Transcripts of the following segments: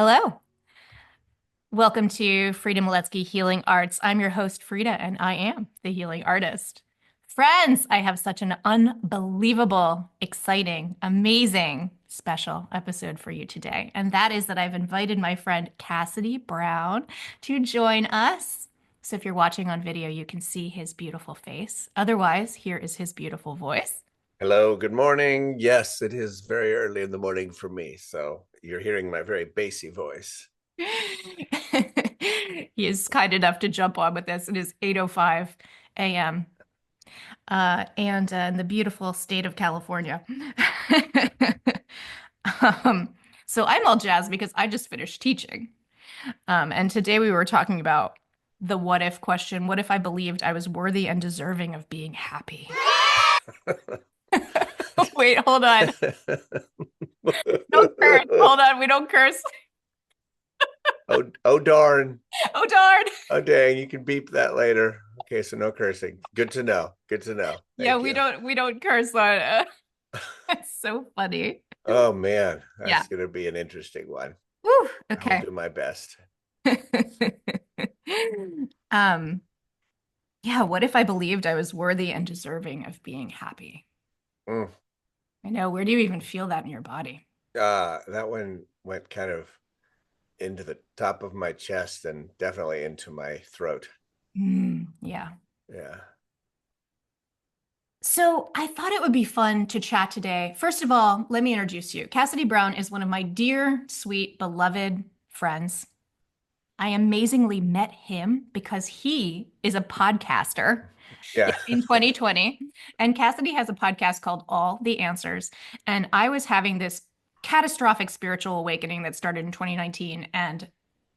Hello. Welcome to Freedom Moletsky Healing Arts. I'm your host, Frida, and I am the healing artist. Friends, I have such an unbelievable, exciting, amazing, special episode for you today. And that is that I've invited my friend Cassidy Brown to join us. So if you're watching on video, you can see his beautiful face. Otherwise, here is his beautiful voice. Hello, good morning. Yes, it is very early in the morning for me, so you're hearing my very bassy voice. He is kind enough to jump on with us. It is 8:05 a.m. And in the beautiful state of California. Um, so I'm all jazzed because I just finished teaching. And today we were talking about the what if question. What if I believed I was worthy and deserving of being happy? Wait, hold on. Don't curse. Hold on. We don't curse. Oh darn. Oh, darn. Oh dang, you can beep that later. Okay, so no cursing. Good to know. Good to know. Yeah, Thank we you. don't curse on It's so funny. Oh man, Yeah. that's gonna be an interesting one. Woo, I will okay. do my best. Um, yeah, what if I believed I was worthy and deserving of being happy? Mm. I know, where do you even feel that in your body? That one went kind of into the top of my chest and definitely into my throat. Yeah. Yeah. So I thought it would be fun to chat today. First of all, let me introduce you. Cassidy Brown is one of my dear, sweet, beloved friends. I amazingly met him because he is a podcaster Yeah. in 2020. And Cassidy has a podcast called All the Answers. And I was having this catastrophic spiritual awakening that started in 2019. And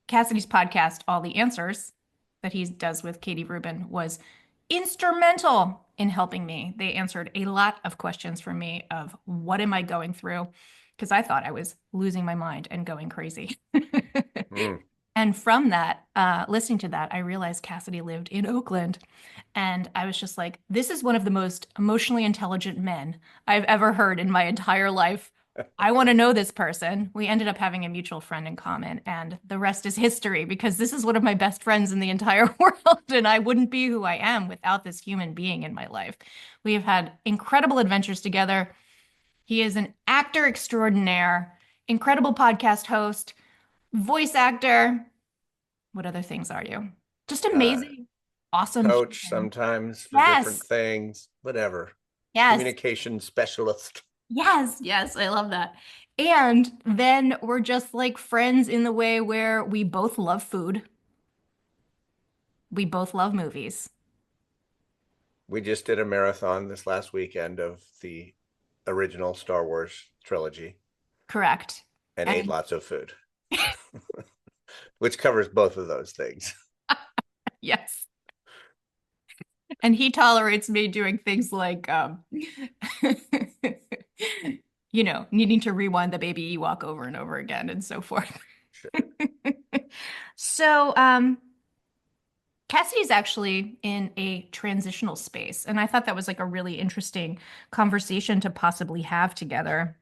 Cassidy's podcast, All the Answers, that he does with Katie Rubin, was instrumental in helping me. They answered a lot of questions for me of what am I going through? Because I thought I was losing my mind and going crazy. Mm. And from that, listening to that, I realized Cassidy lived in Oakland. And I was just like, this is one of the most emotionally intelligent men I've ever heard in my entire life. I want to know this person. We ended up having a mutual friend in common, and the rest is history because this is one of my best friends in the entire world. And I wouldn't be who I am without this human being in my life. We have had incredible adventures together. He is an actor extraordinaire, incredible podcast host, voice actor. What other things are you? Just Uh, amazing, awesome Coach human. sometimes for different Yes, things, whatever. yes, Communication specialist. yes, yes. I love that. And then we're just like friends in the way where we both love food. We both love movies. We just did a marathon this last weekend of the original Star Wars trilogy Correct. and ate And lots of food, which covers both of those things. yes. And he tolerates me doing things like needing to rewind the baby Ewok over and over again and so forth. Sure. So, Cassidy's actually in a transitional space, and I thought that was like a really interesting conversation to possibly have together.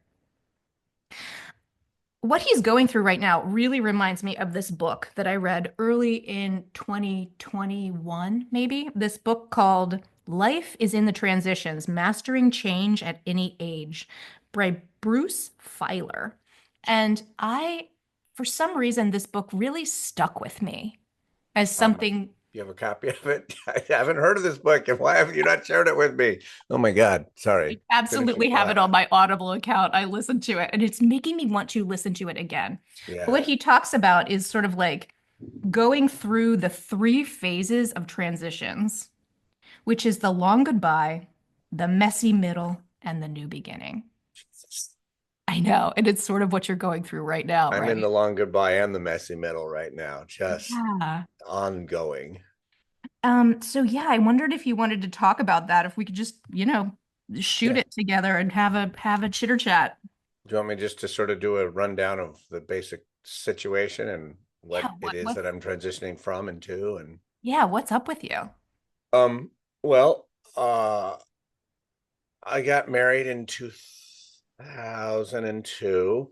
What he's going through right now really reminds me of this book that I read early in 2021, maybe. This book called Life is in the Transitions: Mastering Change at Any Age by Bruce Feiler. And for some reason, this book really stuck with me as Um, something. you have a copy of it? I haven't heard of this book, and why haven't you not shared it with me? Oh my God, I sorry. Couldn't absolutely keep have it quiet. on my Audible account. I listened to it and it's making me want to listen to it again. But Yeah. what he talks about is sort of like going through the three phases of transitions, which is the long goodbye, the messy middle, and the new beginning. I know. And it's sort of what you're going through right now, I'm in right? the long goodbye and the messy middle right now, just Yeah. ongoing. So yeah, I wondered if you wanted to talk about that, if we could just, shoot Yeah. it together and have a chitter chat. Do you want me just to sort of do a rundown of the basic situation and Yeah, what it is that I'm transitioning from and to? And what's up with you? um, well, I got married in 2002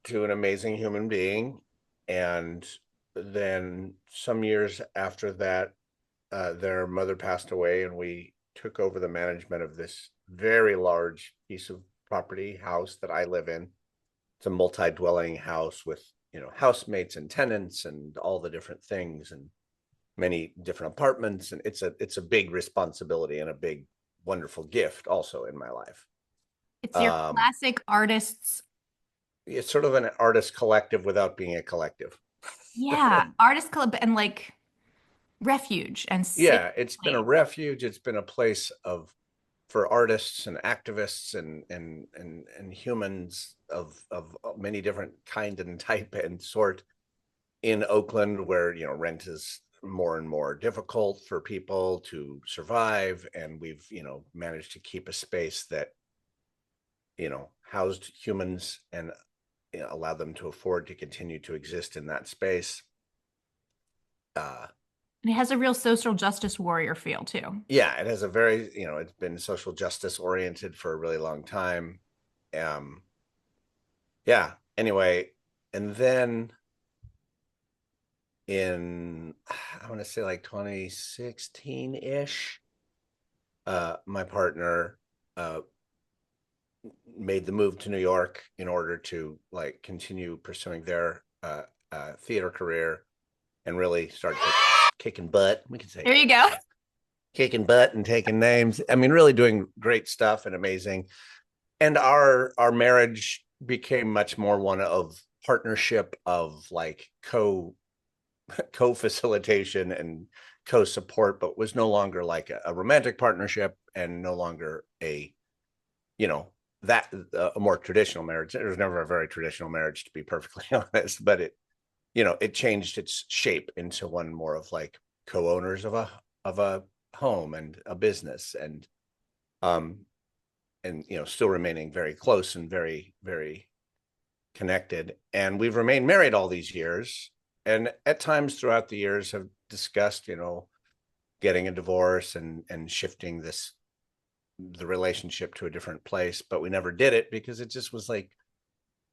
to an amazing human being. And then some years after that, their mother passed away, and we took over the management of this very large piece of property house that I live in. It's a multi-dwelling house with, housemates and tenants and all the different things and many different apartments. And it's a big responsibility and a big, wonderful gift also in my life. It's your Um, classic artists. it's sort of an artist collective without being a collective. Yeah, artist club and like refuge and safe Yeah, it's been a place. refuge. It's been a place of for artists and activists and humans of many different kind and type and sort in Oakland, where rent is more and more difficult for people to survive, and we've managed to keep a space that housed humans and allow them to afford to continue to exist in that space. uh And it has a real social justice warrior feel too. yeah, it has a very, it's been social justice oriented for a really long time. um yeah, anyway, and then in, I want to say like 2016-ish, my partner uh made the move to New York in order to like continue pursuing their theater career and really start kicking butt. We can say There you go. kicking butt and taking names. I mean, really doing great stuff and amazing. And our marriage became much more one of partnership, of like co facilitation and co support, but was no longer like a romantic partnership, and no longer a you know that a more traditional marriage. It was never a very traditional marriage, to be perfectly honest, but it changed its shape into one more of like co-owners of a home and a business, um and still remaining very close and very, very connected. And we've remained married all these years, and at times throughout the years have discussed getting a divorce and shifting the relationship to a different place, but we never did it because it just was like,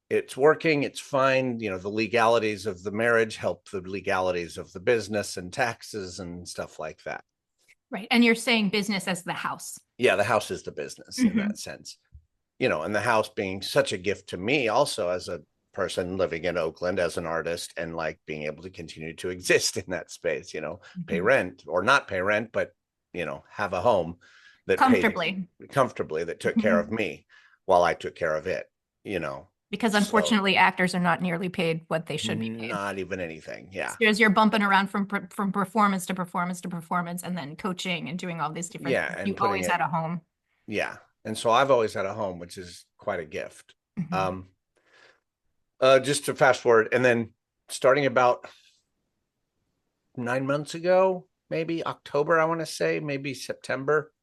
it's working, it's fine. The legalities of the marriage help the legalities of the business and taxes and stuff like that. Right. And you're saying business as the house. Yeah, the house is the business in Hmm. that sense. And the house being such a gift to me also, as a person living in Oakland as an artist, and like being able to continue to exist in that space, pay Hmm. rent or not pay rent, but have a home that paid Comfortably. comfortably, that took care of Mhm. me while I took care of it, Because so unfortunately, actors are not nearly paid what they should be paid. not even anything. Yeah. So as you're bumping around from performance to performance to performance, and then coaching and doing all these different Yeah, things, you and putting always had it, a home. yeah. And so I've always had a home, which is quite a gift. Hmm. um just to fast forward, and then starting about 9 months ago, maybe October, I want to say, maybe September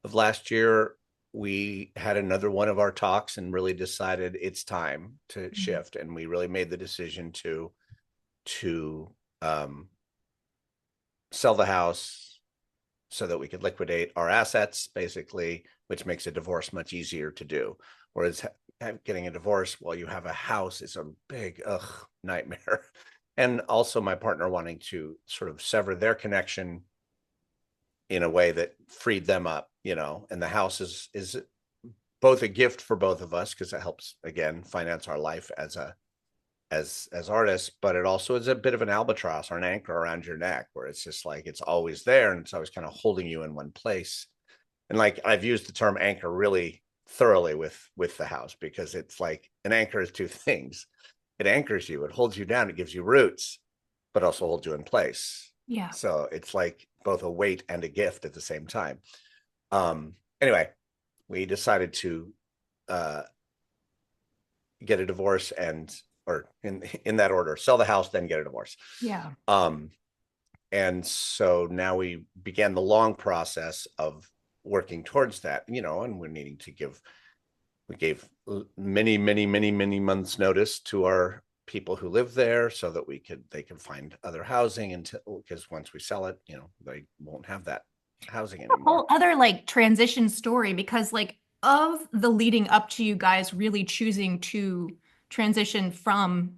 of last year, we had another one of our talks and really decided it's time to shift. And we really made the decision to um, sell the house so that we could liquidate our assets, basically, which makes a divorce much easier to do. Whereas getting a divorce while you have a house is a big nightmare. And also my partner wanting to sort of sever their connection in a way that freed them up, and the house is both a gift for both of us because it helps, again, finance our life as artists, but it also is a bit of an albatross or an anchor around your neck, where it's just like it's always there and it's always kind of holding you in one place. And like, I've used the term anchor really thoroughly with the house, because it's like an anchor is two things. It anchors you, it holds you down, it gives you roots, but also holds you in place. Yeah. So it's like both a weight and a gift at the same time. Anyway, we decided to uh get a divorce, and or in that order, sell the house, then get a divorce. Yeah. um and so now we began the long process of working towards that, and we're needing to we gave many, many, many, many months notice to our people who live there, so that they could find other housing until, because once we sell it, they won't have that housing A anymore. whole other like transition story because like of the leading up to you guys really choosing to transition from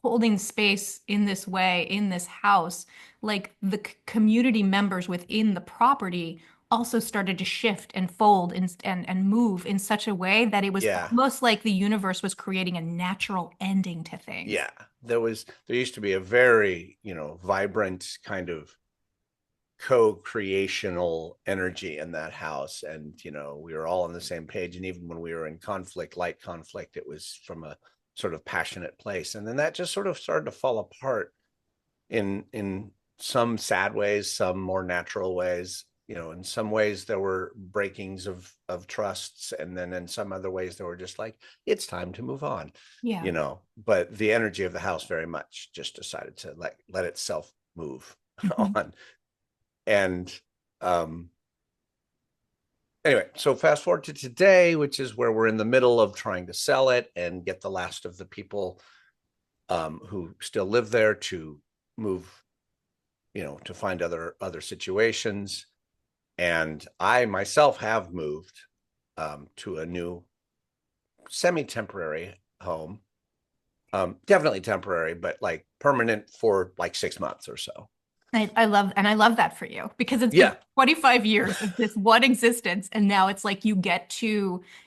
holding space in this way in this house, like the community members within the property also started to shift and fold and move in such a way that it was Yeah. almost like the universe was creating a natural ending to things. Yeah. There used to be a very, vibrant kind of co-creational energy in that house. And, we were all on the same page. And even when we were in conflict, light conflict, it was from a sort of passionate place. And then that just sort of started to fall apart in some sad ways, some more natural ways. In some ways there were breakings of trusts, and then in some other ways they were just like, it's time to move on. Yeah. But the energy of the house very much just decided to let itself move Mhm. on. And anyway, so fast forward to today, which is where we're in the middle of trying to sell it and get the last of the people who still live there to move, to find other situations. And I myself have moved to a new semi-temporary home. Definitely temporary, but like permanent for like 6 months or so. I love that for you because it's been Yeah. 25 years of this one existence, and now it's like you're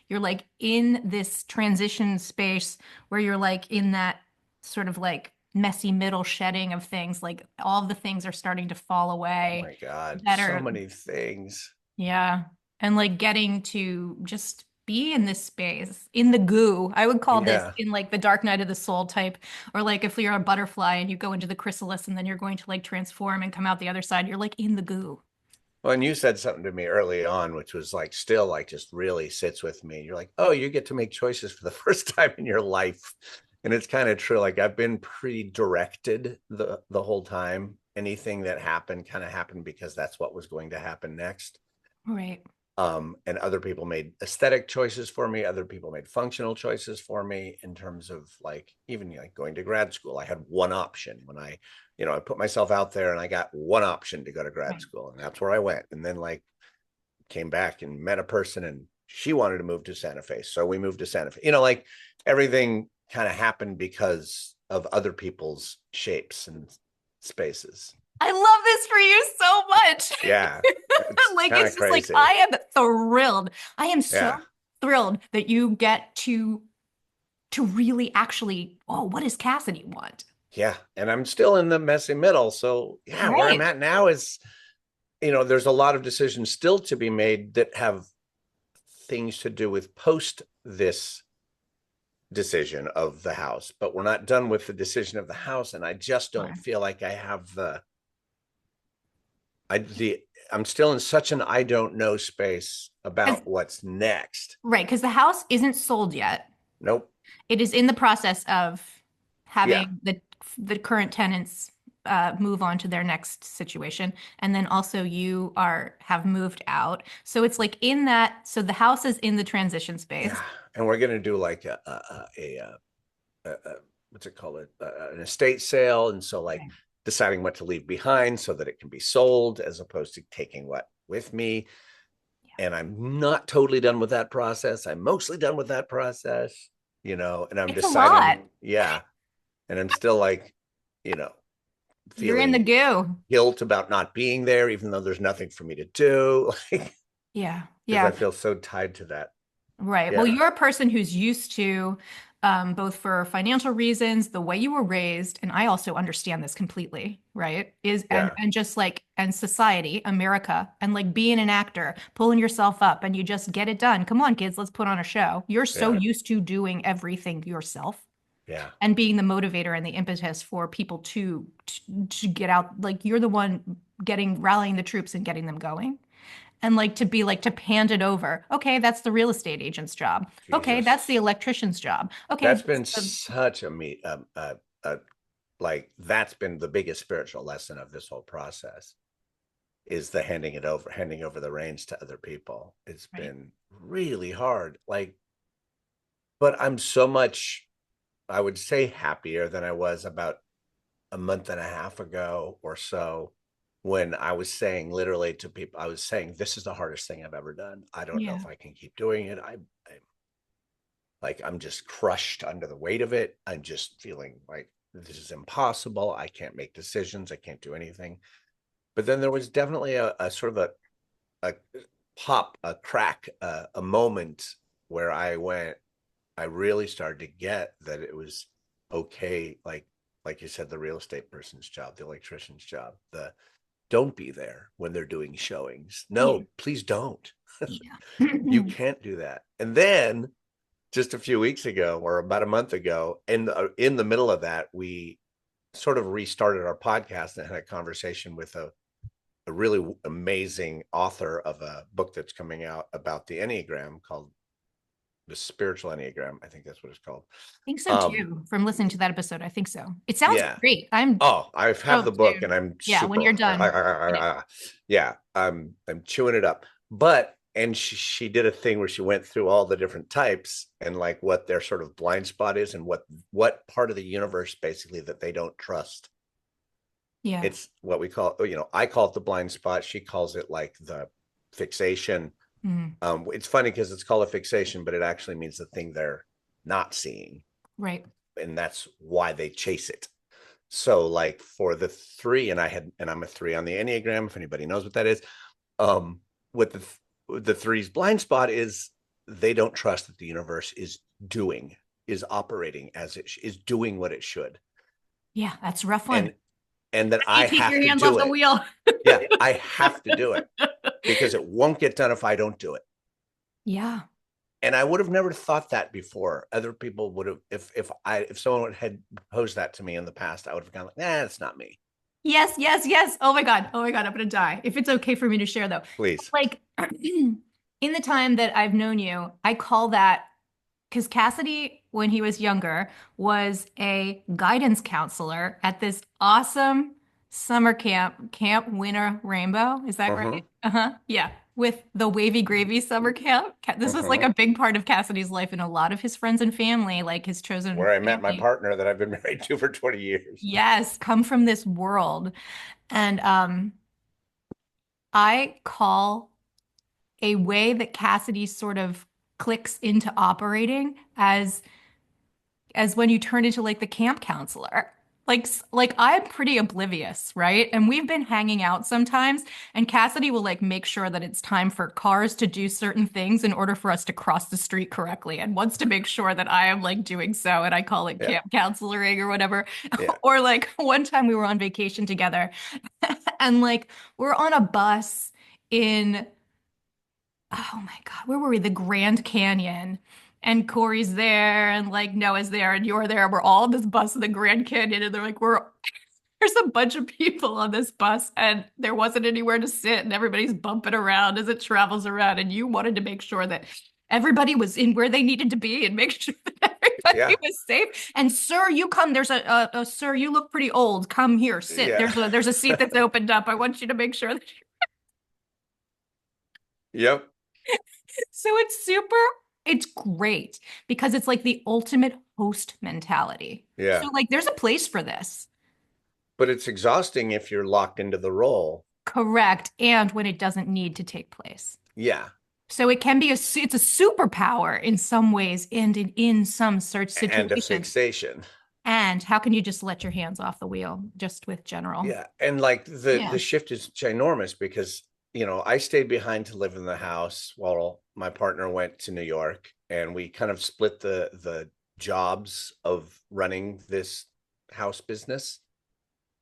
like in this transition space where you're like in that sort of like messy middle shedding of things, like all of the things are starting to fall Oh away my God. that So are, many things. yeah, and like getting to just be in this space, in the goo. I would call this Yeah. in like the Dark Night of the Soul type, or like if you're a butterfly and you go into the chrysalis and then you're going to like transform and come out the other side, you're like in the goo. Well, and you said something to me early on, which was like still like just really sits with me. You're like, oh, you get to make choices for the first time in your life. And it's kind of true. Like I've been pretty directed the whole time. Anything that happened kind of happened because that's what was going to happen next. Right. And other people made aesthetic choices for me. Other people made functional choices for me in terms of like even like going to grad school. I had one option when I put myself out there and I got one option to go to grad Right. school, and that's where I went. And then like came back and met a person, and she wanted to move to Santa Fe, so we moved to Santa Fe. Like everything kind of happened because of other people's shapes and spaces. I love this for you so much. Yeah, it's Like kind it's of just like crazy. I am thrilled. I am so Yeah. thrilled that you get to really actually, oh, what does Cassidy want? Yeah, and I'm still in the messy middle. So yeah, where I'm Right. at now is, there's a lot of decisions still to be made that have things to do with post this decision of the house, but we're not done with the decision of the house. And I just don't Sure. feel like I have I'm still in such an I don't know space 'Cause- about what's next. right, because the house isn't sold yet. Nope. It is in the process of Yeah. having the current tenants move on to their next situation, and then also you are have moved out. So it's like in that. So the house is in the transition Yeah. space. And we're going to do like a what's it called? An estate sale. And so like Right. deciding what to leave behind so that it can be sold as opposed to taking what with me. And I'm not totally done with that process. I'm mostly done with that process, and I'm It's a lot. deciding, yeah. And I'm still like, you know, You're in the feeling goo. guilt about not being there, even though there's nothing for me to do, like, Yeah. because I Yeah. feel so tied to that. Right. Well, Yeah. you're a person who's used to, both for financial reasons, the way you were raised, and I also understand this completely, right? Is Yeah. and just like and society, America, and like being an actor, pulling yourself up, and you just get it done. Come on, kids, let's put on a show. You're so Yeah. used to doing everything yourself Yeah. and being the motivator and the impetus for people to get out. Like you're the one rallying the troops and getting them going. And like to be like to hand it over. Okay, that's the real estate agent's job. Okay, that's the Jesus. electrician's job. Okay, That's that's been the such a meet like that's been the biggest spiritual lesson of this whole process is the handing over the reins to other people. It's right. been really hard. Like, but I'm so much, I would say, happier than I was about a month and a half ago or so, when I was saying literally to people, I was saying, this is the hardest thing I've ever done. I don't know Yeah. if I can keep doing it. Like I'm just crushed under the weight of it. I'm just feeling like this is impossible. I can't make decisions. I can't do anything. But then there was definitely a sort of a pop, a crack, a moment where I really started to get that it was okay. Like you said, the real estate person's job, the electrician's job, the don't be there when they're doing showings. Yeah. No, please don't. Yeah. You can't do that. And then just a few weeks ago or about a month ago, in the middle of that, we sort of restarted our podcast and had a conversation with a really amazing author of a book that's coming out about the Enneagram called The Spiritual Enneagram. I think that's what it's called. I think so Um, too. From listening to that episode, I think so. It sounds yeah. great. I'm Oh, I have the stoked book to, and I'm yeah, when you're super, done, read it. yeah, I'm chewing it up. But and she did a thing where she went through all the different types and like what their sort of blind spot is and what part of the universe basically that they don't trust. Yeah. It's what we call, I call it the blind spot. She calls it like the fixation. Mhm. It's funny because it's called a fixation, but it actually means the thing they're not seeing, Right. and that's why they chase it. So, like for the three, and I'm a three on the Enneagram. If anybody knows what that is, um, what the three's blind spot is, they don't trust that the universe is operating as it is doing what it should, Yeah, that's a rough one. and that You I take have your to hands off do the it. wheel. Yeah, I have to do it because it won't get done if I don't do it. Yeah. And I would have never thought that before. Other people would have, if someone had posed that to me in the past, I would have gone like, nah, it's not me. Yes, yes, yes. Oh my God. Oh my God. I'm gonna die. If it's okay for me to share though. Please. Like in the time that I've known you, I call that because Cassidy, when he was younger, was a guidance counselor at this awesome summer camp, Camp Winter Rainbow. Is that Uh-huh. right? Uh-huh. Yeah. With the Wavy Gravy summer camp. This was like Uh-huh. a big part of Cassidy's life and a lot of his friends and family, like his chosen Where I met my family. partner that I've been married to for 20 years. Yes, come from this world. And I call a way that Cassidy sort of clicks into operating as when you turn into like the camp counselor. Like I'm pretty oblivious, right? And we've been hanging out sometimes, and Cassidy will like make sure that it's time for cars to do certain things in order for us to cross the street correctly, and wants to make sure that I am like doing so, and I call it Yeah. camp counseling or whatever. Yeah. Or like one time we were on vacation together, and like we're on a bus in oh my God, where were we? The Grand Canyon. And Corey's there, and like Noah's there, and you're there. We're all on this bus in the Grand Canyon, and they're like, there's a bunch of people on this bus, and there wasn't anywhere to sit, and everybody's bumping around as it travels around. And you wanted to make sure that everybody was in where they needed to be and make sure that everybody Yeah. was safe. And sir, you come. There's a sir. You look pretty old. Come here, sit. Yeah. There's a seat that's opened up. I want you to make sure that Yep. so it's great because it's like the ultimate host mentality. So Yeah. like there's a place for this. But it's exhausting if you're locked into the role. Correct. And when it doesn't need to take place. Yeah. So it can be it's a superpower in some ways and in some such And a situations. fixation. And how can you just let your hands off the wheel just with general? Yeah. And like the Yeah. shift is ginormous because, I stayed behind to live in the house while my partner went to New York, and we kind of split the jobs of running this house business.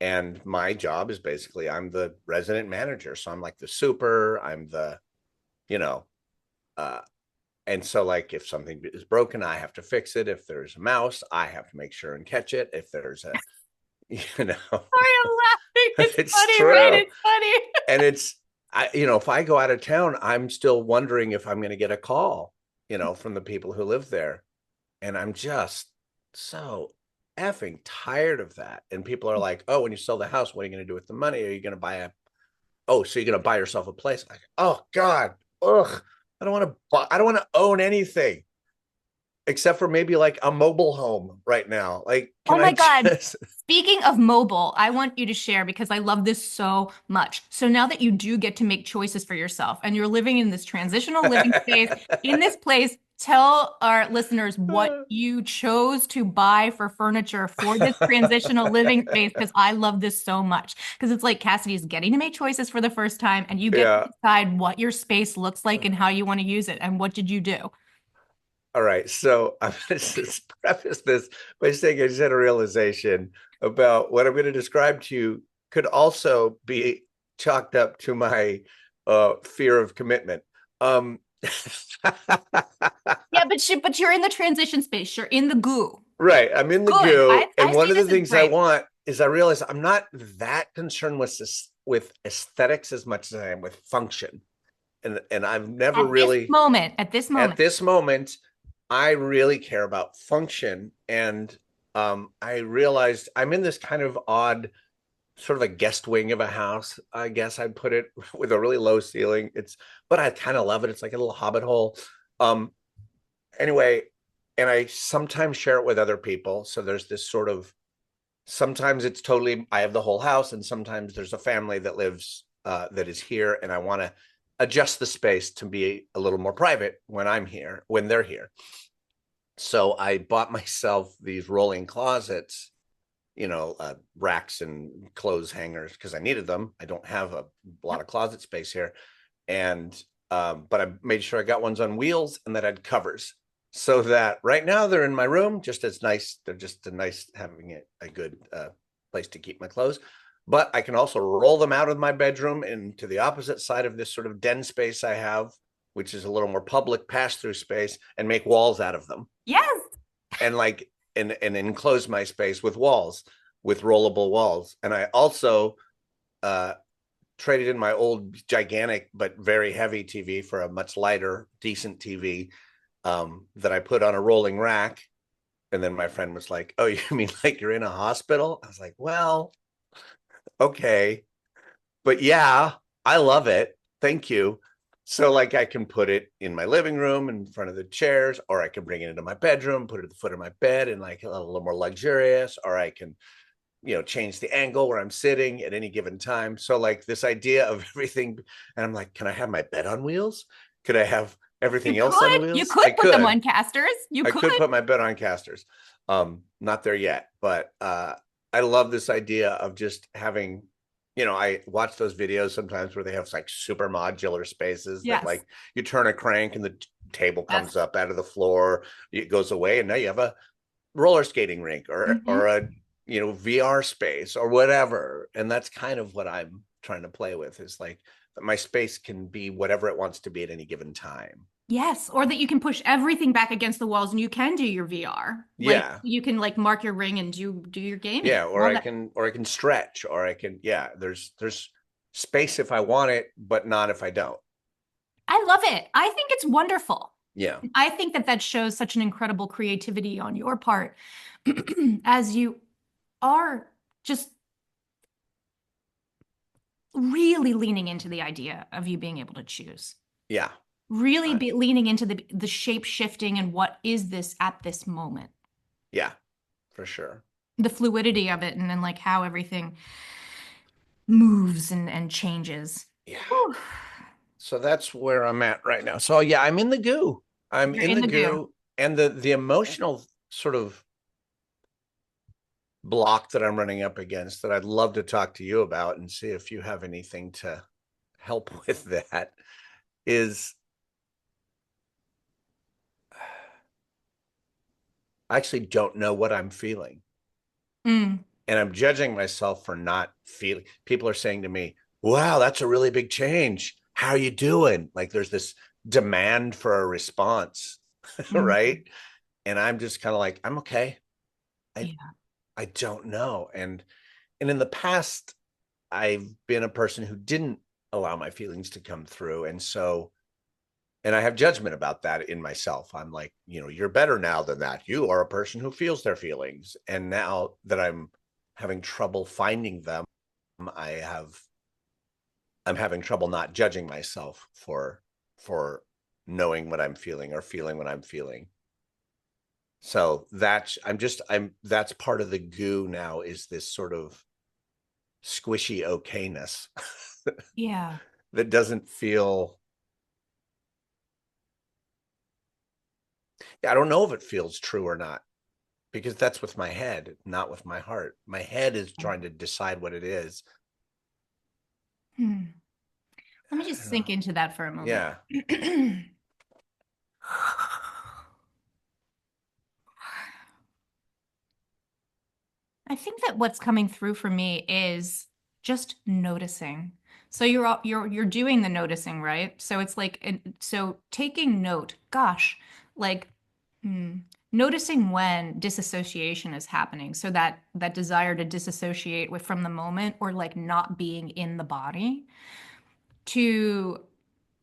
And my job is basically I'm the resident manager. So I'm like the super, I'm the, you know, uh, and so like if something is broken, I have to fix it. If there's a mouse, I have to make sure and catch it. If there's a, you know, Sorry, I'm laughing. It's it's funny, right? true. It's funny. And if I go out of town, I'm still wondering if I'm going to get a call, from the people who live there. And I'm just so effing tired of that. And people are like, oh, when you sell the house, what are you going to do with the money? Are you going to so you're going to buy yourself a place? Like, oh God, ugh, I don't want to own anything except for maybe like a mobile home right now. Like, Oh can I my God. just, Speaking of mobile, I want you to share because I love this so much. So now that you do get to make choices for yourself and you're living in this transitional living space in this place, tell our listeners what you chose to buy for furniture for this transitional living space because I love this so much. Because it's like Cassidy's getting to make choices for the first time, and you get to Yeah. decide what your space looks like and how you want to use it. And what did you do? All right. So I'm going to just preface this by saying I just had a realization about what I'm going to describe to you could also be chalked up to my fear of commitment. Um, Yeah, but you're in the transition space. You're in the goo. right. I'm in the Good. goo. I And one see of the this as things I great. want is I realize I'm not that concerned with this, with aesthetics as much as I am with function. And I've never really At this at moment, this moment, I really care about function. And I realized I'm in this kind of odd, sort of a guest wing of a house, I guess I'd put it, with a really low ceiling. But I kind of love it. It's like a little hobbit hole. Um, anyway, and I sometimes share it with other people. So there's this sort of, sometimes it's totally, I have the whole house, and sometimes there's a family that lives, that is here, and I want to adjust the space to be a little more private when I'm here, when they're here. So I bought myself these rolling closets, racks and clothes hangers because I needed them. I don't have a lot yep. of closet space here. And, but I made sure I got ones on wheels and that I had covers so that right now they're in my room, just as nice. They're just a nice, having a good place to keep my clothes. But I can also roll them out of my bedroom into the opposite side of this sort of den space I have, which is a little more public pass through space, and make walls out of them, Yes. and like and enclose my space with walls, with rollable walls. And I also uh traded in my old gigantic but very heavy TV for a much lighter, decent TV, that I put on a rolling rack. And then my friend was like, "Oh, you mean like you're in a hospital?" I was like, "Well, okay, but yeah, I love it. Thank you." So like I can put it in my living room in front of the chairs, or I can bring it into my bedroom, put it at the foot of my bed and like a little more luxurious, or I can, change the angle where I'm sitting at any given time. So like this idea of everything, and I'm like, can I have my bed on wheels? Could I have everything else on You wheels? could I put them could. on casters. You I could. could put my bed on casters. Not there yet, but I love this idea of just having, I watch those videos sometimes where they have like super modular spaces that Yes. like you turn a crank and the table comes Best. up out of the floor, it goes away, and now you have a roller skating rink or Hmm. a VR space or whatever. And that's kind of what I'm trying to play with, is like my space can be whatever it wants to be at any given time. Yes, or that you can push everything back against the walls and you can do your VR. Like Yeah. you can like mark your ring and do your gaming. Yeah, or All I that. can or I can stretch, or I can, yeah, there's space if I want it, but not if I don't. I love it. I think it's wonderful. Yeah. I think that that shows such an incredible creativity on your part as you are just really leaning into the idea of you being able to choose. Yeah. Really Uh, be leaning into the shape shifting and what is this at this moment. yeah, for sure. The fluidity of it and then like how everything moves and changes. Yeah. Whew. So that's where I'm at right now. So yeah, I'm in the goo. I'm You're in in the the goo. goo, and the emotional sort of block that I'm running up against, that I'd love to talk to you about and see if you have anything to help with, that is, I actually don't know what I'm feeling. Mm. And I'm judging myself for not feeling. People are saying to me, "Wow, that's a really big change. How are you doing?" Like there's this demand for a response, Mm. right? And I'm just kind of like, "I'm okay. I Yeah. I don't know." And in the past, I've been a person who didn't allow my feelings to come through, and so, and I have judgment about that in myself. I'm like, you're better now than that. You are a person who feels their feelings. And now that I'm having trouble finding them, I have I'm having trouble not judging myself for knowing what I'm feeling or feeling what I'm feeling. So that's part of the goo now, is this sort of squishy okayness Yeah. that doesn't feel I don't know if it feels true or not because that's with my head, not with my heart. My head is trying to decide what it is. Hmm. Let me I just don't know. sink into that for a moment. Yeah. I think that what's coming through for me is just noticing. So you're doing the noticing, right? So it's like so taking note. Gosh, like hmm, noticing when disassociation is happening. So that desire to disassociate with from the moment or like not being in the body to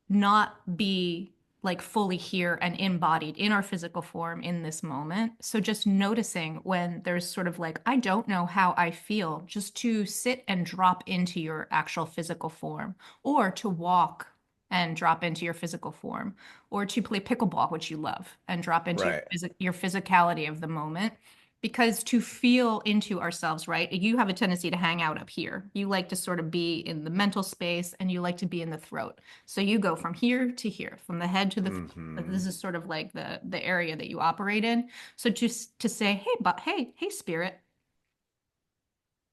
not be like fully here and embodied in our physical form in this moment. So just noticing when there's sort of like, I don't know how I feel, just to sit and drop into your actual physical form, or to walk and drop into your physical form, or to play pickleball, which you love, and drop into Right. your physicality of the moment. Because to feel into ourselves, right? You have a tendency to hang out up here. You like to sort of be in the mental space and you like to be in the throat. So you go from here to here, from the head to the throat. Mm-hmm. This is sort of like the area that you operate in. So to say, hey, but hey, spirit,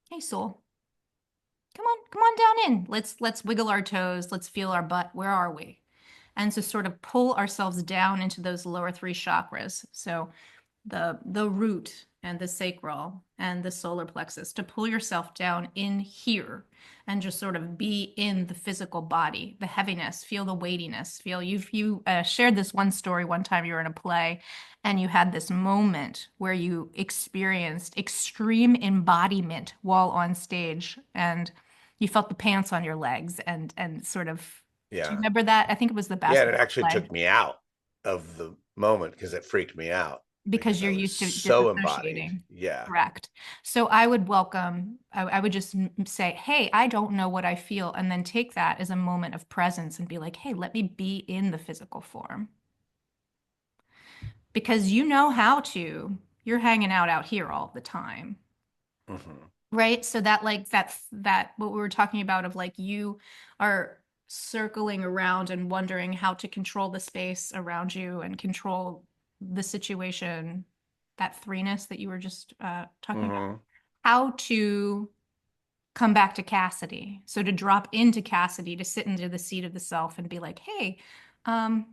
hey, soul, come on down in. Let's wiggle our toes. Let's feel our butt. Where are we? And to sort of pull ourselves down into those lower three chakras. So the root and the sacral and the solar plexus, to pull yourself down in here and just sort of be in the physical body, the heaviness, feel the weightiness, feel you shared this one story one time you were in a play and you had this moment where you experienced extreme embodiment while on stage and you felt the pants on your legs and sort of, do you Yeah. remember that? I think it was the Yeah. And it basketball actually play took me out of the moment because it freaked me out because because I you're was used to so embodied. disassociating. Yeah. Correct. So I would welcome, I would just say, hey, I don't know what I feel. And then take that as a moment of presence and be like, hey, let me be in the physical form. Because you know how to, you're hanging out here all the time. Mm-hmm. Right? So that like that what we were talking about of like you are circling around and wondering how to control the space around you and control the situation, that threeness that you were just talking about. Mm-hmm. How to come back to Cassidy. So to drop into Cassidy, to sit into the seat of the self and be like, hey, um,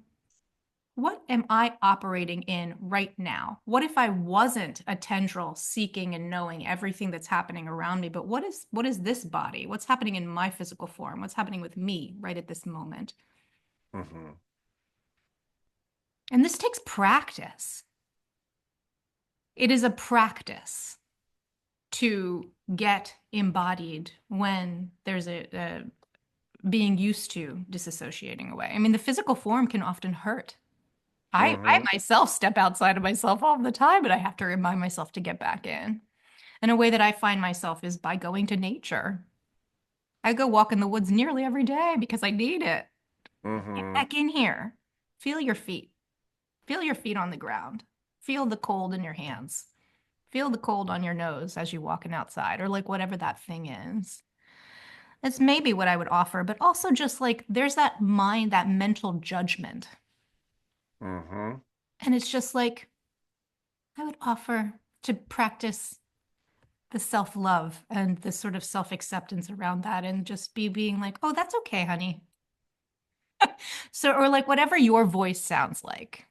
what am I operating in right now? What if I wasn't a tendril seeking and knowing everything that's happening around me? But what is this body? What's happening in my physical form? What's happening with me right at this moment? Mm-hmm. And this takes practice. It is a practice to get embodied when there's a being used to disassociating away. I mean, the physical form can often hurt. I Mm-hmm. myself step outside of myself all the time, but I have to remind myself to get back in. And a way that I find myself is by going to nature. I go walk in the woods nearly every day because I need it. Get Mm-hmm. back in here. Feel your feet. Feel your feet on the ground. Feel the cold in your hands. Feel the cold on your nose as you're walking outside, or like whatever that thing is. It's maybe what I would offer, but also just like there's that mind, that mental judgment. Mm-hmm. And it's just like I would offer to practice the self-love and the sort of self-acceptance around that and just be being like, oh, that's okay, honey. So, or like whatever your voice sounds like.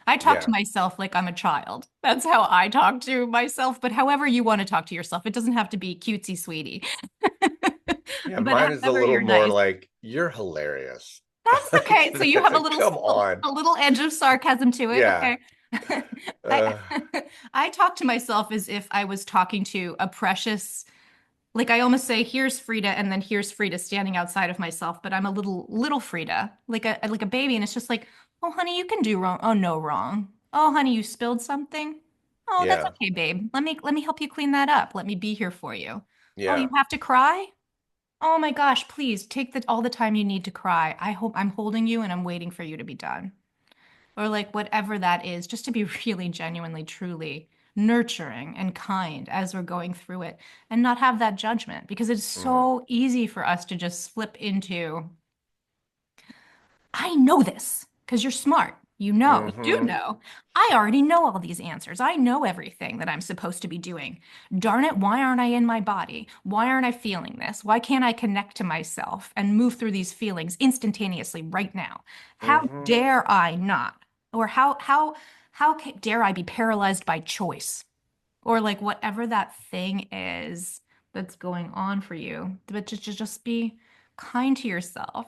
I talk to Yeah. myself like I'm a child. That's how I talk to myself. But however you want to talk to yourself, it doesn't have to be cutesy sweetie. Yeah. But Mine is a however little you're more nice. like, you're hilarious. That's okay. So you have Come on. a little edge of sarcasm to it. Yeah. Okay. I Uh, I talk to myself as if I was talking to a precious, like I almost say, here's Frida, and then here's Frida standing outside of myself, but I'm a little Frida, like a baby, and it's just like, oh honey, you can do wrong. Oh no, wrong. Oh honey, you spilled something. Oh, that's yeah. okay, babe. Let me help you clean that up. Let me be here for you. Oh, you Yeah. have to cry? Oh my gosh, please take all the time you need to cry. I hope I'm holding you and I'm waiting for you to be done. Or like whatever that is, just to be really genuinely, truly nurturing and kind as we're going through it and not have that judgment because it's Mm-hmm. so easy for us to just slip into, I know this because you're smart. You do Mm-hmm. know. I already know all these answers. I know everything that I'm supposed to be doing. Darn it, why aren't I in my body? Why aren't I feeling this? Why can't I connect to myself and move through these feelings instantaneously right now? How Mm-hmm. dare I not? Or dare I be paralyzed by choice? Or like whatever that thing is that's going on for you, but to just be kind to yourself.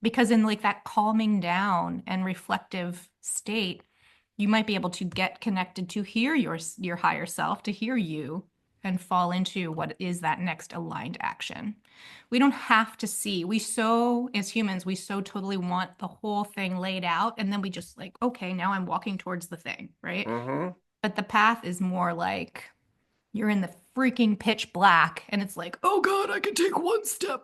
Because in like that calming down and reflective state, you might be able to get connected to hear your higher self, to hear you and fall into what is that next aligned action. We don't have to see. As humans, we so totally want the whole thing laid out. And then we just like, okay, now I'm walking towards the thing, right? Mm-hmm. But the path is more like you're in the freaking pitch black and it's like, oh God, I can take one step.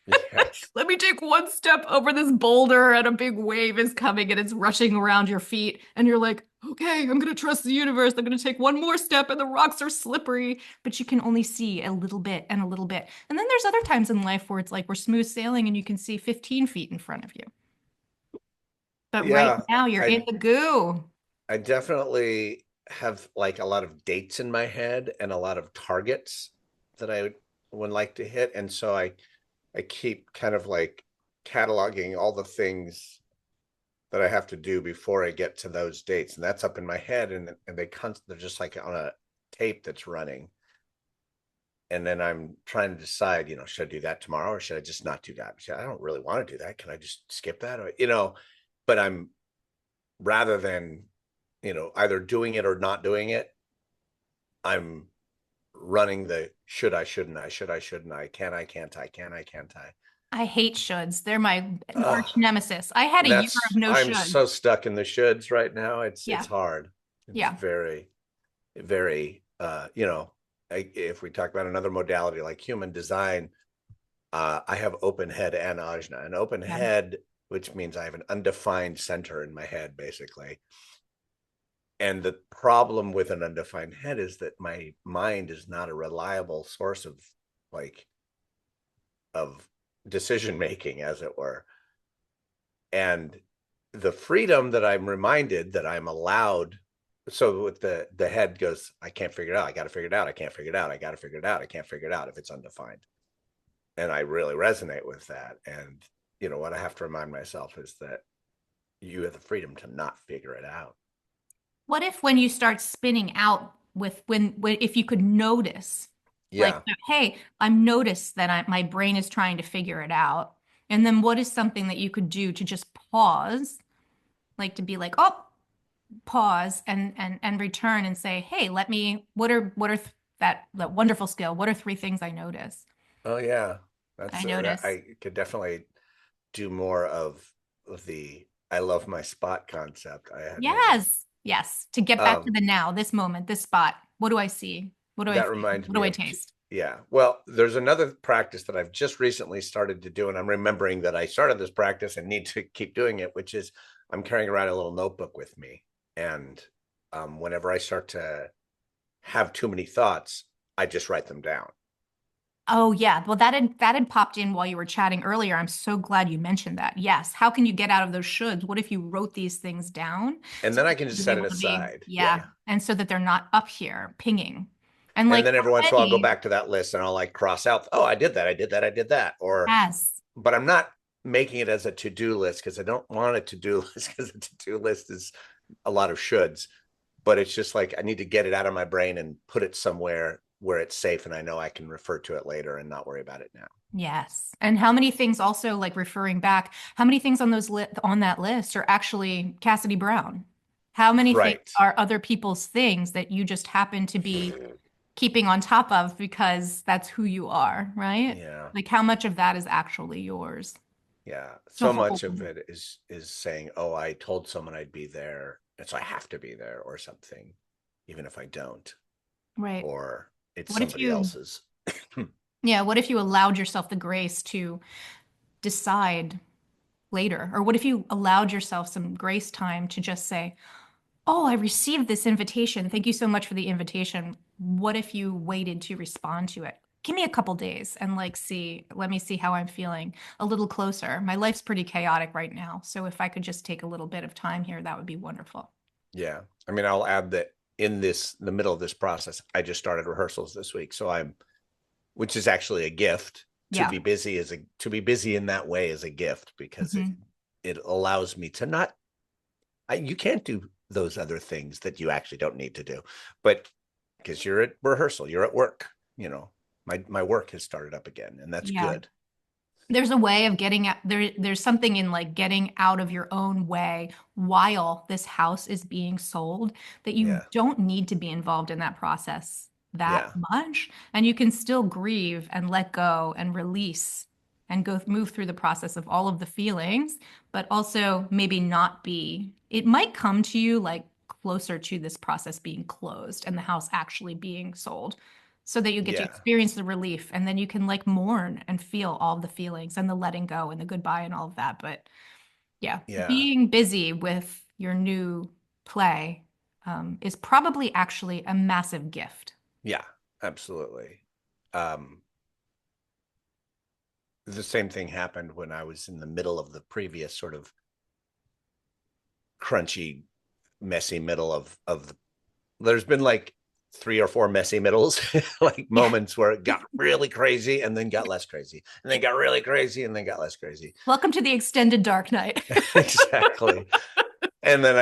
Yes. Let me take one step over this boulder and a big wave is coming and it's rushing around your feet. And you're like, okay, I'm going to trust the universe. I'm going to take one more step and the rocks are slippery, but you can only see a little bit and a little bit. And then there's other times in life where it's like we're smooth sailing and you can see 15 feet in front of you. But right Yeah. now you're in I the goo. I definitely have like a lot of dates in my head and a lot of targets that I would like to hit. And so I keep kind of like cataloging all the things that I have to do before I get to those dates. And that's up in my head and they're just like on a tape that's running. And then I'm trying to decide, should I do that tomorrow or should I just not do that? I don't really want to do that. Can I just skip that? But I'm rather than, either doing it or not doing it, I'm running the shouldn't I, can I, can't I, can I, can't I. I hate shoulds. They're my Ugh. arch nemesis. I had a And year of no I'm shoulds. so stuck in the shoulds right now. It's Yeah. hard. It's Yeah. very, very, if we talk about another modality like human design, I have open head and ajna. An open Yeah. head, which means I have an undefined center in my head, basically. And the problem with an undefined head is that my mind is not a reliable source like of decision making, as it were. And the freedom that I'm reminded that I'm allowed. So with the head goes, I can't figure it out. I got to figure it out. I can't figure it out. I got to figure it out. I can't figure it out if it's undefined. And I really resonate with that. And what I have to remind myself is that you have the freedom to not figure it out. What if when you start spinning out with when if you could notice, like, Yeah. hey, I'm noticed that my brain is trying to figure it out. And then what is something that you could do to just pause, like to be like, oh, pause and return and say, hey, that wonderful skill? What are three things I notice? Oh yeah. I That notice. I could definitely do more of the I love my spot concept. I had never Yes. Yes. To get back to um the now, this moment, this spot. What do I see? What do I that feel? reminds What do me I of taste? yeah. Well, there's another practice that I've just recently started to do, and I'm remembering that I started this practice and need to keep doing it, which is I'm carrying around a little notebook with me. And whenever I start to have too many thoughts, I just write them down. Oh yeah. Well, that had popped in while you were chatting earlier. I'm so glad you mentioned that. Yes. How can you get out of those shoulds? What if you wrote these things down And so then I that can you just would be set it able to be, aside. Yeah. yeah, and so that they're not up here pinging. And And like then every once in a while I'll go already, back to that list and I'll like cross out, oh, I did that, I did that, I did that. Or yes. but I'm not making it as a to-do list because I don't want a to-do list because a to-do list is a lot of shoulds. But it's just like I need to get it out of my brain and put it somewhere where it's safe and I know I can refer to it later and not worry about it now. Yes. And how many things also like referring back, how many things on that list are actually Cassidy Brown? How many things Right. are other people's things that you just happen to be keeping on top of because that's who you are, right? Yeah. Like how much of that is actually yours Yeah. to So much of hold? it is saying, oh, I told someone I'd be there, and so I have to be there or something, even if I don't, Right. or it's What if somebody you, else's. yeah, what if you allowed yourself the grace to decide later? Or what if you allowed yourself some grace time to just say, oh, I received this invitation. Thank you so much for the invitation. What if you waited to respond to it? give me a couple days and like let me see how I'm feeling a little closer. My life's pretty chaotic right now. So if I could just take a little bit of time here, that would be wonderful. Yeah. I mean, I'll add that in the middle of this process, I just started rehearsals this week. So which is actually a gift. Yeah. To be busy in that way is a gift because Hmm. it allows me to not, you can't do those other things that you actually don't need to do, but because you're at rehearsal, you're at work, my work has started up again and that's Yeah. good. There's a way of getting out there's something in like getting out of your own way while this house is being sold that you Yeah. don't need to be involved in that process that Yeah. much, and you can still grieve and let go and release and go move through the process of all of the feelings, but also maybe not be, it might come to you like closer to this process being closed and the house actually being sold, so that you get to Yeah. experience the relief, and then you can like mourn and feel all the feelings and the letting go and the goodbye and all of that. But yeah, Yeah. being busy with your new play is probably actually a massive gift. Yeah. Absolutely. Um, the same thing happened when I was in the middle of the previous sort of crunchy, messy middle of there's been like three or four messy middles, like Yeah. moments where it got really crazy and then got less crazy, and then got really crazy and then got less crazy. Welcome to the extended dark night. Exactly. And then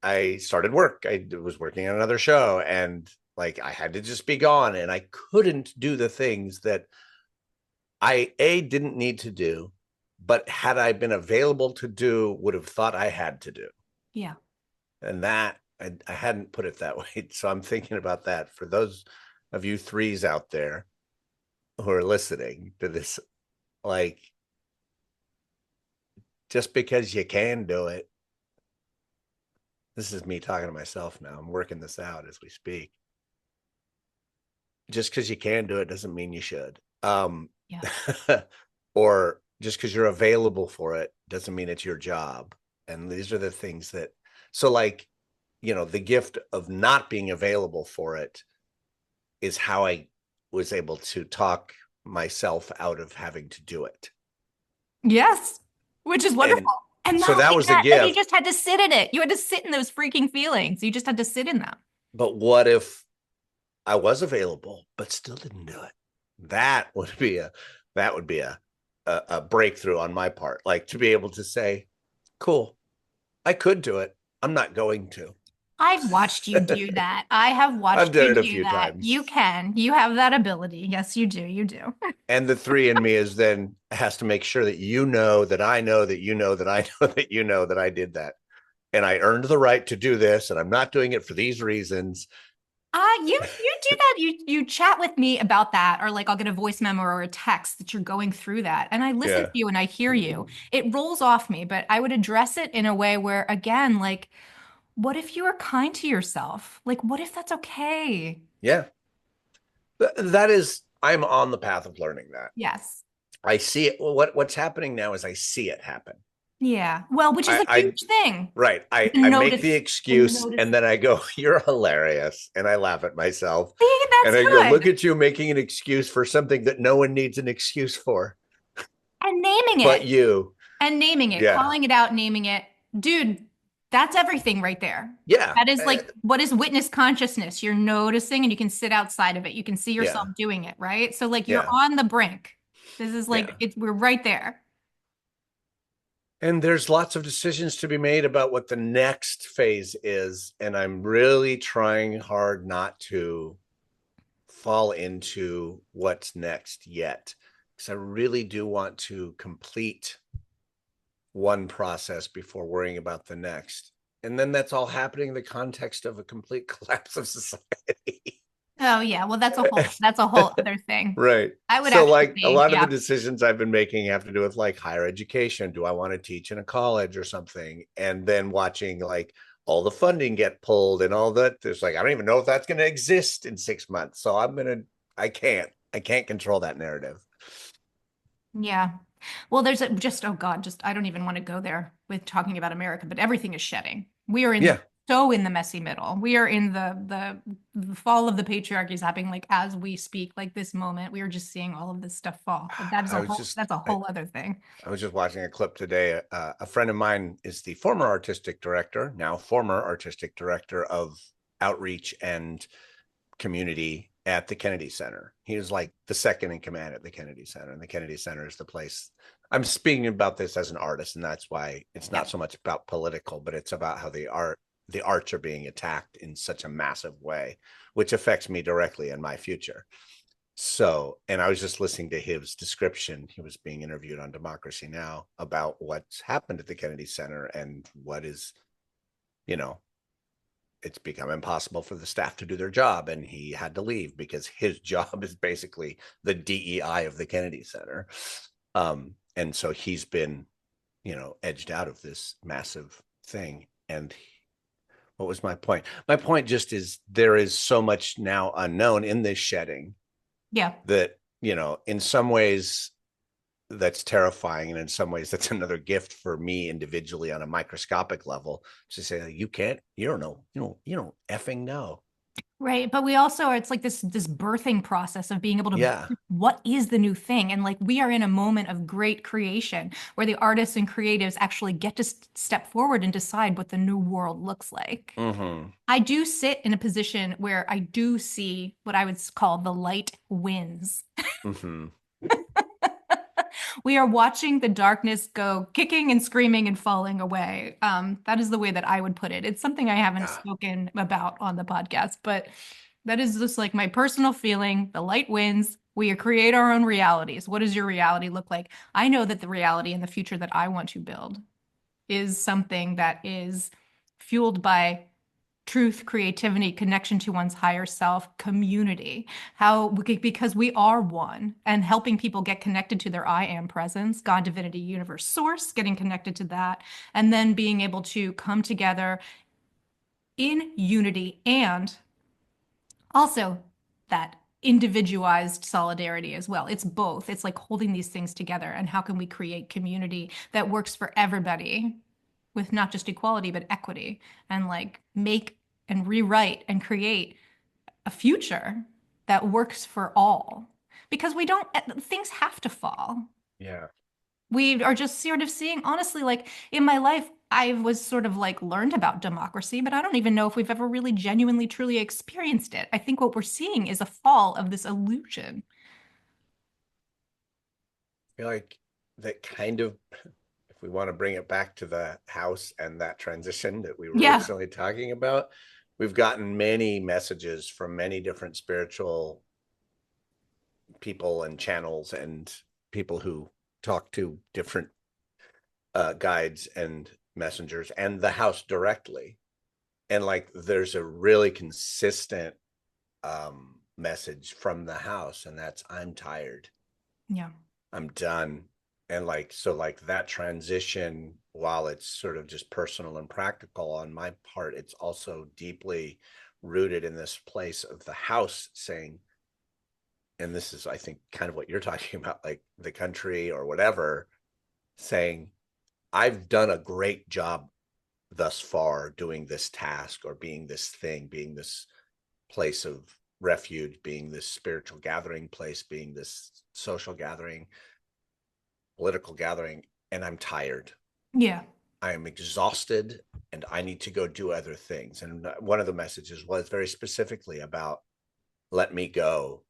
I started work. I was working on another show and like I had to just be gone and I couldn't do the things that I didn't need to do, but had I been available to do, would have thought I had to do. Yeah. And that I hadn't put it that way. So I'm thinking about that for those of you threes out there who are listening to this. Like, just because you can do it, this is me talking to myself now. I'm working this out as we speak. Just because you can do it doesn't mean you should. Yeah. Or just because you're available for it doesn't mean it's your job. And these are the things that, so like, the gift of not being available for it is how I was able to talk myself out of having to do it. Yes. Which is wonderful. And And so not that only was the that, then you gift. just had to sit in it. You had to sit in those freaking feelings. You just had to sit in them. But what if I was available, but still didn't do it? That would be a breakthrough on my part. Like to be able to say, cool, I could do it. I'm not going to. I've watched you do that. I have I've watched done you it a do few that. times. You can. You have that ability. Yes, you do. You do. And the three in me is then has to make sure that you know that I know that you know that I know that you know that I did that. And I earned the right to do this, and I'm not doing it for these reasons. You do that. You chat with me about that, or like I'll get a voice memo or a text that you're going through that, and I listen to Yeah. you and I hear you. It rolls off me, but I would address it in a way where, again, like, what if you were kind to yourself? Like, what if that's okay? Yeah. That is, I'm on the path of learning that. Yes. I see it. Well, what's happening now is I see it happen. Yeah. Well, which is a I huge thing. right. The I make notice. the The excuse notice. and then I go, you're hilarious. And I laugh at myself. See, And that's I go, look good. at you making an excuse for something that no one needs an excuse for And naming but it. you. And naming it, Yeah. calling it out, naming it. Dude, that's everything right there. Yeah. That is like, what is witness consciousness? You're noticing and you can sit outside of it. You can see yourself Yeah. doing it, right? So like you're Yeah. on the brink. This is like Yeah. we're right there. And there's lots of decisions to be made about what the next phase is. And I'm really trying hard not to fall into what's next yet. Because I really do want to complete one process before worrying about the next. And then that's all happening in the context of a complete collapse of society. Oh yeah, well that's a whole other thing. Right. I would So, actually like, a say, lot of the yeah. decisions I've been making have to do with like higher education. Do I want to teach in a college or something? And then watching like all the funding get pulled and all that. There's like, I don't even know if that's going to exist in 6 months. So I can't control that narrative. Yeah. Well, just oh God, just I don't even want to go there with talking about America, but everything is shedding. We are in the Yeah. so in the messy middle. We are in the fall of the patriarchy is happening like as we speak, like this moment. We are just seeing all of this stuff fall. But that is I a was whole just that's a I, whole other thing. I was just watching a clip today. A friend of mine is the former artistic director, now former artistic director of outreach and community at the Kennedy Center. He was like the second in command at the Kennedy Center, and the Kennedy Center is the place. I'm speaking about this as an artist, and that's why it's Yeah. not so much about political, but it's about how the arts are being attacked in such a massive way, which affects me directly in my future. So, and I was just listening to his description. He was being interviewed on Democracy Now! About what's happened at the Kennedy Center and what is, you know, it's become impossible for the staff to do their job. And he had to leave because his job is basically the DEI of the Kennedy Center. And so he's been, edged out of this massive thing. And what was my point? My point just is there is so much now unknown in this shedding Yeah. that, in some ways that's terrifying. And in some ways that's another gift for me individually on a microscopic level to say, you can't, you don't know, you don't effing know. Right. But we also are, it's like this birthing process of being able to, Yeah. what is the new thing? And like we are in a moment of great creation where the artists and creatives actually get to step forward and decide what the new world looks like. Mm-hmm. I do sit in a position where I do see what I would call the light wins. Mm-hmm. We are watching the darkness go kicking and screaming and falling away. That is the way that I would put it. It's something I haven't Yeah. spoken about on the podcast, but that is just like my personal feeling. The light wins. We create our own realities. What does your reality look like? I know that the reality in the future that I want to build is something that is fueled by truth, creativity, connection to one's higher self, community. Because we are one, and helping people get connected to their I am presence, God, divinity, universe, source, getting connected to that, and then being able to come together in unity and also that individualized solidarity as well. It's both. It's like holding these things together. And how can we create community that works for everybody with not just equality, but equity, and like make and rewrite and create a future that works for all? Because we don't, things have to fall. Yeah. We are just sort of seeing, honestly, like in my life, I was sort of like learned about democracy, but I don't even know if we've ever really genuinely, truly experienced it. I think what we're seeing is a fall of this illusion. I feel like that kind of, if we want to bring it back to the house and that transition that we were Yeah. originally talking about, we've gotten many messages from many different spiritual people and channels and people who talk to different guides and messengers and the house directly. And like there's a really consistent message from the house, and that's I'm tired. Yeah. I'm done. And like, so like that transition, while it's sort of just personal and practical on my part, it's also deeply rooted in this place of the house saying, and this is, I think, kind of what you're talking about, like the country or whatever, saying, I've done a great job thus far doing this task or being this thing, being this place of refuge, being this spiritual gathering place, being this social gathering, political gathering, and I'm tired. Yeah. I am exhausted and I need to go do other things. And one of the messages was very specifically about let me go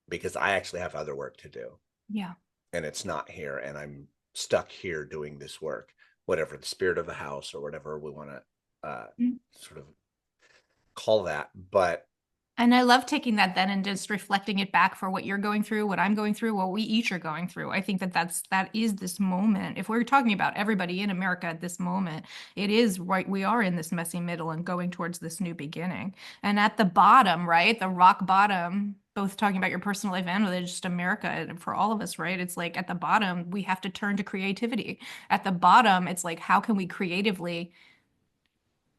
because I actually have other work to do Yeah. and it's not here. And I'm stuck here doing this work, whatever the spirit of the house or whatever we want to sort of call that. But And I love taking that then and just reflecting it back for what you're going through, what I'm going through, what we each are going through. I think that that is this moment. If we're talking about everybody in America at this moment, it is right. We are in this messy middle and going towards this new beginning. And at the bottom, right, the rock bottom, both talking about your personal life and just America, and for all of us, right? It's like at the bottom, we have to turn to creativity. At the bottom, it's like, how can we creatively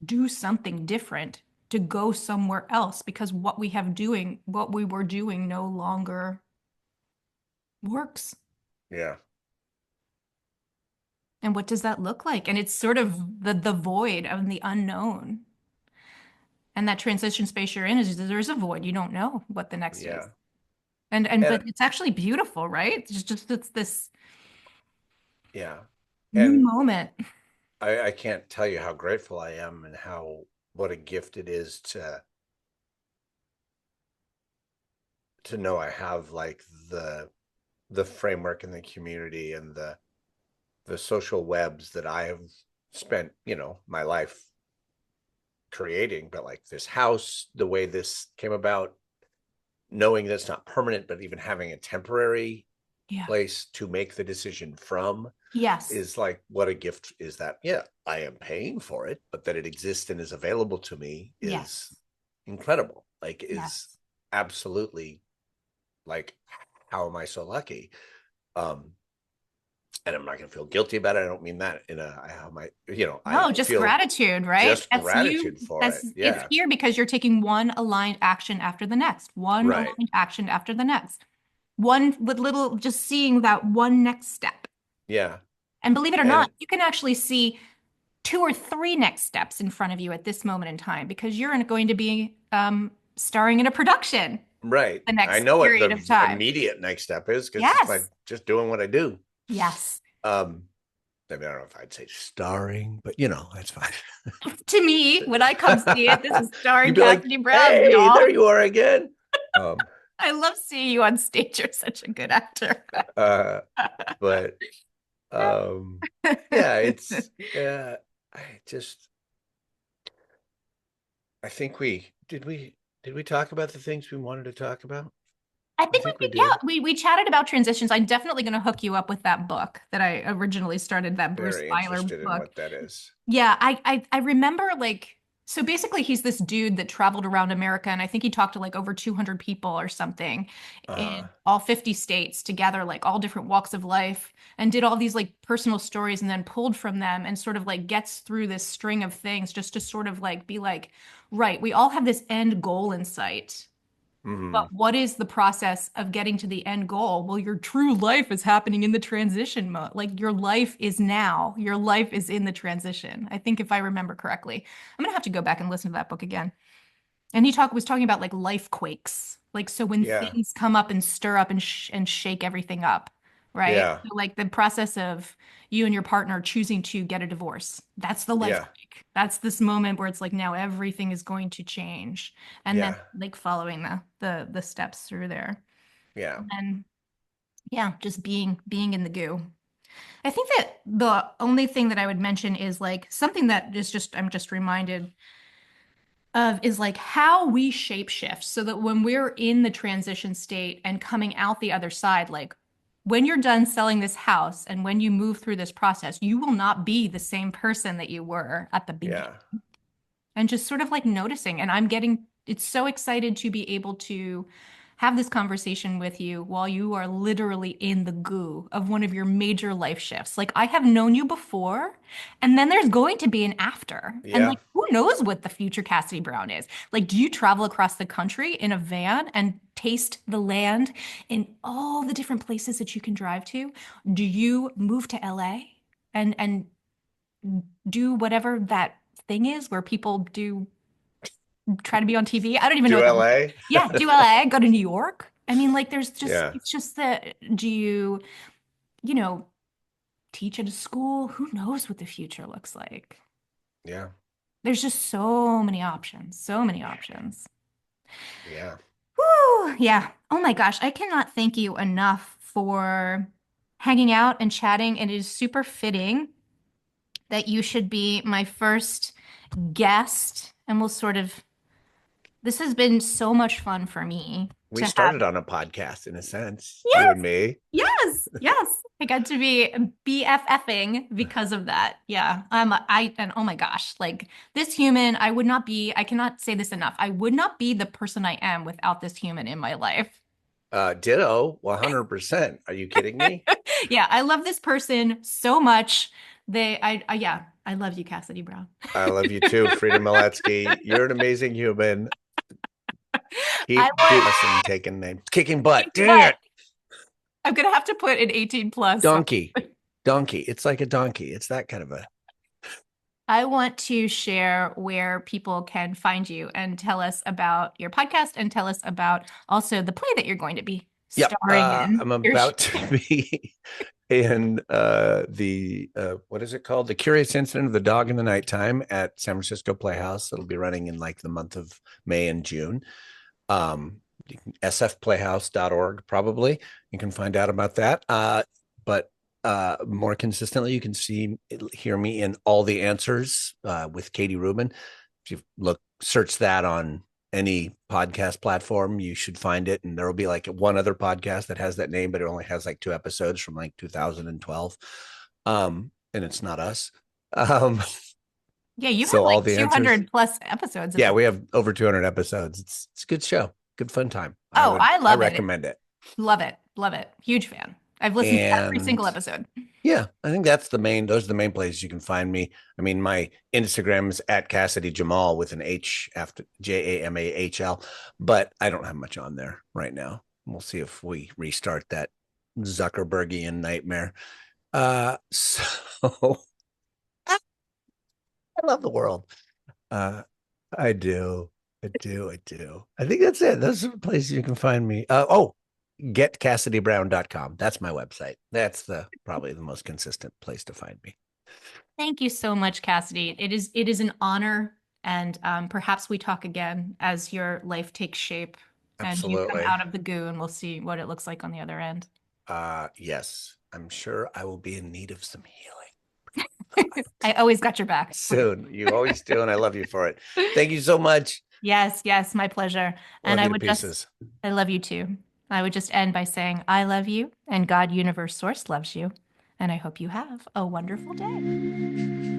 do something different to go somewhere else because what we were doing no longer works. yeah, And what does that look like? And it's sort of the void of the unknown. And that transition space you're in is there's a void. You don't know what the next is. Yeah. And And but it's actually beautiful, right? It's this yeah. new And moment. I can't tell you how grateful I am and what a gift it is to know I have like the framework and the community and the social webs that I have spent, my life creating. But like this house, the way this came about, knowing that it's not permanent, but even having a temporary Yeah. place to make the decision from Yes. is like, what a gift is that. Yeah, I am paying for it, but that it exists and is available to me is Yes. incredible. Like, is Yes. absolutely like, how am I so lucky? um and I'm not going to feel guilty about it. I don't mean that in a, how am I, I No, just feel gratitude, right? just That's you. gratitude for That's it. it's Yeah. here because you're taking one aligned action after the next, one Right. aligned action after the next, one with little, just seeing that one next step. Yeah. And believe it or not, And you can actually see two or three next steps in front of you at this moment in time because you're going to be starring in a production right, the I next know what period the of time. immediate next step is because just by Yes. just doing what I do. Yes. um I mean, I don't know if I'd say starring, but that's fine. To me, when I come see it, this is starring You'd be like, Cassidy Brown, hey, y'all. there you are again. um I love seeing you on stage. You're such a good actor. uh but yeah, it's I just I think we talk about the things we wanted to talk about? I I think think we yeah, did. we chatted about transitions. I'm definitely going to hook you up with that book that I originally started, that Bruce Very Feiler interested in book. what that is. Yeah, I remember like so basically he's this dude that traveled around America and I think he talked to like over 200 people or something uh in all 50 states together, like all different walks of life, and did all these like personal stories and then pulled from them and sort of like gets through this string of things just to sort of like be like, right, we all have this end goal in sight. hmm But what is the process of getting to the end goal? Well, your true life is happening in the transition mode. Like your life is now. Your life is in the transition. I think if I remember correctly. I'm gonna have to go back and listen to that book again. And was talking about like life quakes. Like so when Yeah. things come up and stir up and shake everything up, right? Yeah. So like the process of you and your partner choosing to get a divorce. That's the life Yeah. quake. That's this moment where it's like now everything is going to change. And then Yeah. like following the steps through there. Yeah. And yeah, just being in the goo. I think that the only thing that I would mention is like something that is just I'm just reminded of is like how we shape shift so that when we're in the transition state and coming out the other side, like when you're done selling this house and when you move through this process, you will not be the same person that you were at the beginning Yeah. and just sort of like noticing. And it's so excited to be able to have this conversation with you while you are literally in the goo of one of your major life shifts. Like I have known you before, and then there's going to be an after. And Yeah. like, who knows what the future Cassidy Brown is? Like, do you travel across the country in a van and taste the land in all the different places that you can drive to? Do you move to LA and do whatever that thing is where people do try to be on TV. I don't even know Do what that looks like. LA? Yeah, do LA, go to New York. I mean, like Yeah. it's just that do you know, teach at a school? Who knows what the future looks like? Yeah. There's just so many options, so many options. Yeah. Whew, yeah. Oh my gosh, I cannot thank you enough for hanging out and chatting. It is super fitting that you should be my first guest, and we'll sort of this has been so much fun for me We to have. started on a podcast in a sense, you Yes, and me. yes, yes. I got to be BFFing because of that. Yeah. And oh my gosh, like this human, I cannot say this enough. I would not be the person I am without this human in my life. Ditto, 100%. Are you kidding me? Yeah, I love this person so much. Yeah, I love you, Cassidy Brown. I love you too, Frida Miletsky. You're an amazing human. I Keep doing would, us and taking names. Kicking butt. Dang but it. I'm gonna have to put an 18 plus. Donkey. Donkey. It's like a donkey. It's that kind of a I want to share where people can find you and tell us about your podcast and tell us about also the play that you're going to be Yep. starring in. I'm about to be in the what is it called? The Curious Incident of the Dog in the Nighttime at San Francisco Playhouse. It'll be running in like the month of May and June. sfplayhouse.org, probably. You can find out about that. But more consistently, you can hear me in All the Answers with Katie Rubin. If you search that on any podcast platform, you should find it. And there will be like one other podcast that has that name, but it only has like 2 episodes from like 2012. And it's not us. Um, Yeah, you have so all like the answers. 200 plus episodes at Yeah, this. we have over 200 episodes. It's a good show, good fun time. Oh, I I love it. recommend it. Love it. Love it. Huge fan. I've listened to every And single episode. yeah, I think those are the main places you can find me. I mean, my Instagram is at Cassidy Jamal with an H after Jamahl, but I don't have much on there right now. We'll see if we restart that Zuckerbergian nightmare. So I love the world. Uh, I do. I do. I do. I think that's it. Those are the places you can find me. GetCassidyBrown.com. That's my website. That's the probably the most consistent place to find me. Thank you so much, Cassidy. It is an honor, and perhaps we talk again as your life takes shape and you come Absolutely. out of the goo, and we'll see what it looks like on the other end. Yes, I'm sure I will be in need of some healing I always got your back. soon. You always do, and I love you for it. Thank you so much. Yes, yes, my pleasure. And Love I you to would just, pieces. I love you too. I would just end by saying, I love you, and God, Universe, Source loves you. And I hope you have a wonderful day.